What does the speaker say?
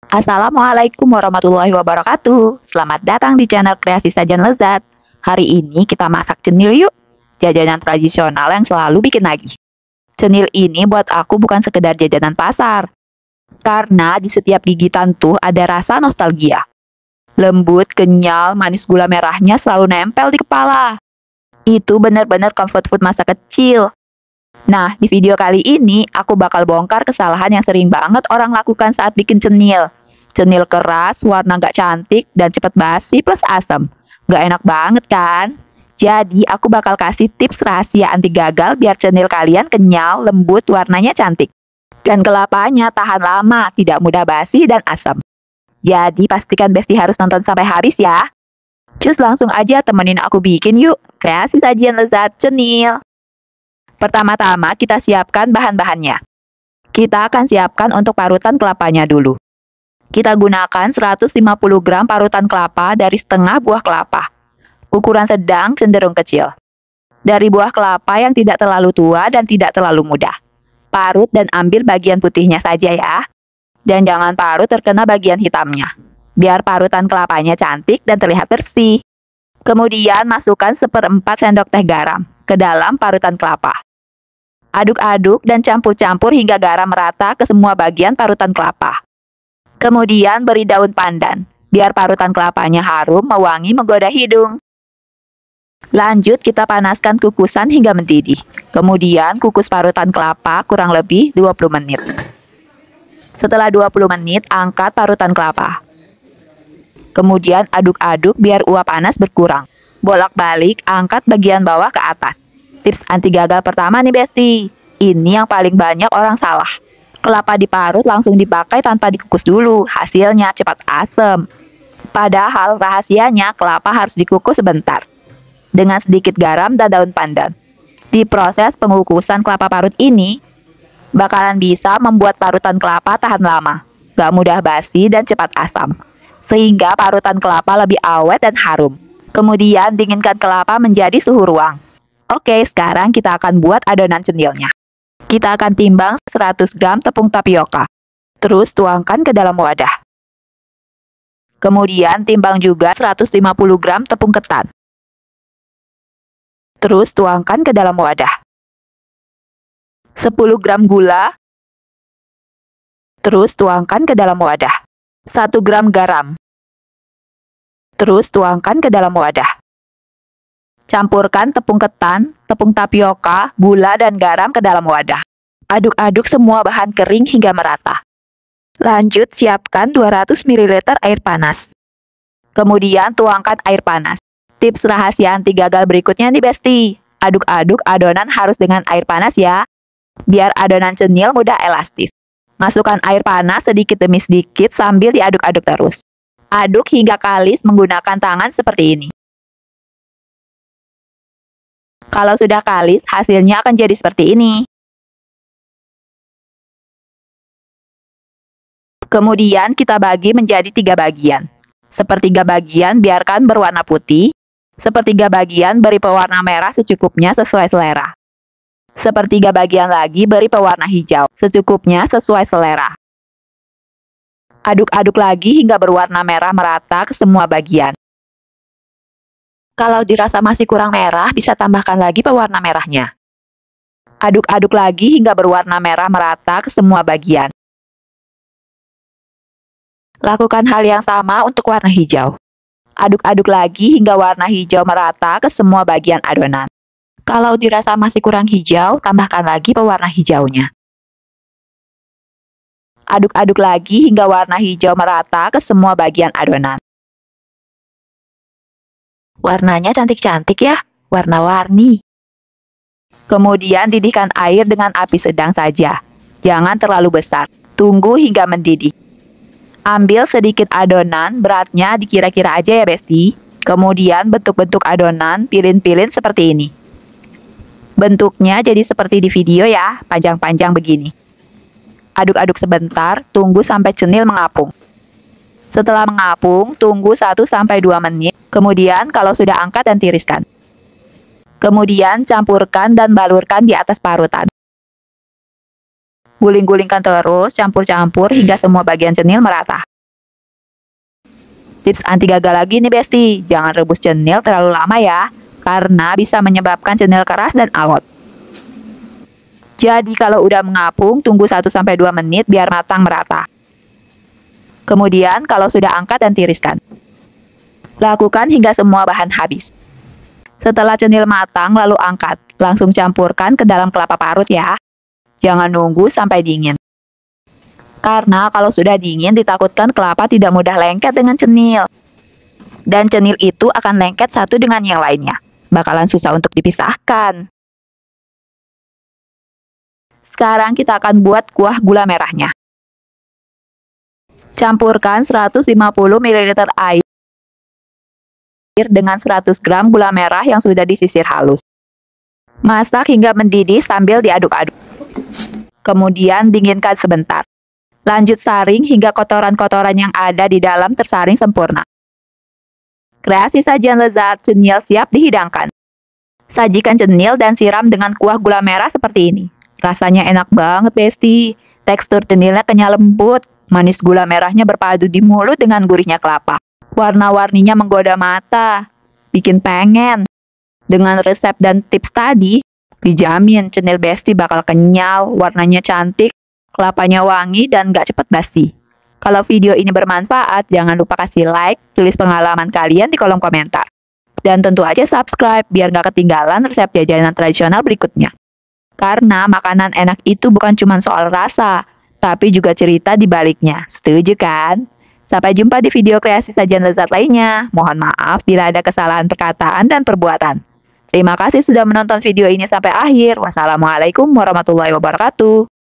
Assalamualaikum warahmatullahi wabarakatuh. Selamat datang di channel Kreasi Sajian Lezat. Hari ini kita masak cenil yuk. Jajanan tradisional yang selalu bikin nagih. Cenil ini buat aku bukan sekedar jajanan pasar. Karena di setiap gigitan tuh ada rasa nostalgia. Lembut, kenyal, manis gula merahnya selalu nempel di kepala. Itu bener-bener comfort food masa kecil. Nah, di video kali ini aku bakal bongkar kesalahan yang sering banget orang lakukan saat bikin cenil. Cenil keras, warna nggak cantik, dan cepet basi plus asam. Nggak enak banget kan? Jadi aku bakal kasih tips rahasia anti gagal biar cenil kalian kenyal, lembut, warnanya cantik. Dan kelapanya tahan lama, tidak mudah basi dan asam. Jadi pastikan Besti harus nonton sampai habis ya. Cus langsung aja temenin aku bikin yuk. Kreasi sajian lezat cenil. Pertama-tama kita siapkan bahan-bahannya. Kita akan siapkan untuk parutan kelapanya dulu. Kita gunakan 150 gram parutan kelapa dari setengah buah kelapa. Ukuran sedang cenderung kecil. Dari buah kelapa yang tidak terlalu tua dan tidak terlalu muda. Parut dan ambil bagian putihnya saja ya. Dan jangan parut terkena bagian hitamnya. Biar parutan kelapanya cantik dan terlihat bersih. Kemudian masukkan 1/4 sendok teh garam ke dalam parutan kelapa. Aduk-aduk dan campur-campur hingga garam merata ke semua bagian parutan kelapa. Kemudian beri daun pandan, biar parutan kelapanya harum, mewangi, menggoda hidung. Lanjut kita panaskan kukusan hingga mendidih. Kemudian kukus parutan kelapa kurang lebih 20 menit. Setelah 20 menit, angkat parutan kelapa. Kemudian aduk-aduk biar uap panas berkurang. Bolak-balik, angkat bagian bawah ke atas. Tips anti gagal pertama nih Besti. Ini yang paling banyak orang salah. Kelapa diparut langsung dipakai tanpa dikukus dulu. Hasilnya cepat asam. Padahal rahasianya kelapa harus dikukus sebentar. Dengan sedikit garam dan daun pandan. Di proses pengukusan kelapa parut ini, bakalan bisa membuat parutan kelapa tahan lama. Gak mudah basi dan cepat asam. Sehingga parutan kelapa lebih awet dan harum. Kemudian dinginkan kelapa menjadi suhu ruang. Oke, sekarang kita akan buat adonan cenilnya. Kita akan timbang 100 gram tepung tapioka. Terus tuangkan ke dalam wadah. Kemudian timbang juga 150 gram tepung ketan. Terus tuangkan ke dalam wadah. 10 gram gula. Terus tuangkan ke dalam wadah. 1 gram garam. Terus tuangkan ke dalam wadah. Campurkan tepung ketan, tepung tapioka, gula, dan garam ke dalam wadah. Aduk-aduk semua bahan kering hingga merata. Lanjut siapkan 200 ml air panas. Kemudian tuangkan air panas. Tips rahasia anti gagal berikutnya nih Besti. Aduk-aduk adonan harus dengan air panas ya. Biar adonan cenil mudah elastis. Masukkan air panas sedikit demi sedikit sambil diaduk-aduk terus. Aduk hingga kalis menggunakan tangan seperti ini. Kalau sudah kalis, hasilnya akan jadi seperti ini. Kemudian kita bagi menjadi 3 bagian. Sepertiga bagian biarkan berwarna putih. Sepertiga bagian beri pewarna merah secukupnya sesuai selera. Sepertiga bagian lagi beri pewarna hijau secukupnya sesuai selera. Aduk-aduk lagi hingga berwarna merah merata ke semua bagian. Kalau dirasa masih kurang merah, bisa tambahkan lagi pewarna merahnya. Aduk-aduk lagi hingga berwarna merah merata ke semua bagian. Lakukan hal yang sama untuk warna hijau. Aduk-aduk lagi hingga warna hijau merata ke semua bagian adonan. Kalau dirasa masih kurang hijau, tambahkan lagi pewarna hijaunya. Aduk-aduk lagi hingga warna hijau merata ke semua bagian adonan. Warnanya cantik-cantik ya, warna-warni. Kemudian didihkan air dengan api sedang saja. Jangan terlalu besar. Tunggu hingga mendidih. Ambil sedikit adonan, beratnya dikira-kira aja ya Besti. Kemudian bentuk-bentuk adonan, pilin-pilin seperti ini. Bentuknya jadi seperti di video ya, panjang-panjang begini. Aduk-aduk sebentar, tunggu sampai cenil mengapung. Setelah mengapung, tunggu 1-2 menit. Kemudian kalau sudah angkat dan tiriskan. Kemudian campurkan dan balurkan di atas parutan. Guling-gulingkan terus, campur-campur hingga semua bagian cenil merata. Tips anti gagal lagi nih Besti, jangan rebus cenil terlalu lama ya, karena bisa menyebabkan cenil keras dan alot. Jadi kalau udah mengapung, tunggu 1-2 menit biar matang merata. Kemudian kalau sudah angkat dan tiriskan. Lakukan hingga semua bahan habis. Setelah cenil matang lalu angkat, langsung campurkan ke dalam kelapa parut ya. Jangan nunggu sampai dingin. Karena kalau sudah dingin ditakutkan kelapa tidak mudah lengket dengan cenil. Dan cenil itu akan lengket satu dengan yang lainnya. Bakalan susah untuk dipisahkan. Sekarang kita akan buat kuah gula merahnya. Campurkan 150 ml air dengan 100 gram gula merah yang sudah disisir halus. Masak hingga mendidih sambil diaduk-aduk. Kemudian dinginkan sebentar. Lanjut saring hingga kotoran-kotoran yang ada di dalam tersaring sempurna. Kreasi sajian lezat cenil siap dihidangkan. Sajikan cenil dan siram dengan kuah gula merah seperti ini. Rasanya enak banget, Besti. Tekstur cenilnya kenyal lembut, manis gula merahnya berpadu di mulut dengan gurihnya kelapa. Warna-warninya menggoda mata, bikin pengen. Dengan resep dan tips tadi, dijamin cenil Besti bakal kenyal, warnanya cantik, kelapanya wangi, dan gak cepet basi. Kalau video ini bermanfaat, jangan lupa kasih like, tulis pengalaman kalian di kolom komentar. Dan tentu aja subscribe biar gak ketinggalan resep jajanan tradisional berikutnya. Karena makanan enak itu bukan cuma soal rasa, tapi juga cerita di baliknya. Setuju kan? Sampai jumpa di video kreasi sajian lezat lainnya. Mohon maaf bila ada kesalahan perkataan dan perbuatan. Terima kasih sudah menonton video ini sampai akhir. Wassalamualaikum warahmatullahi wabarakatuh.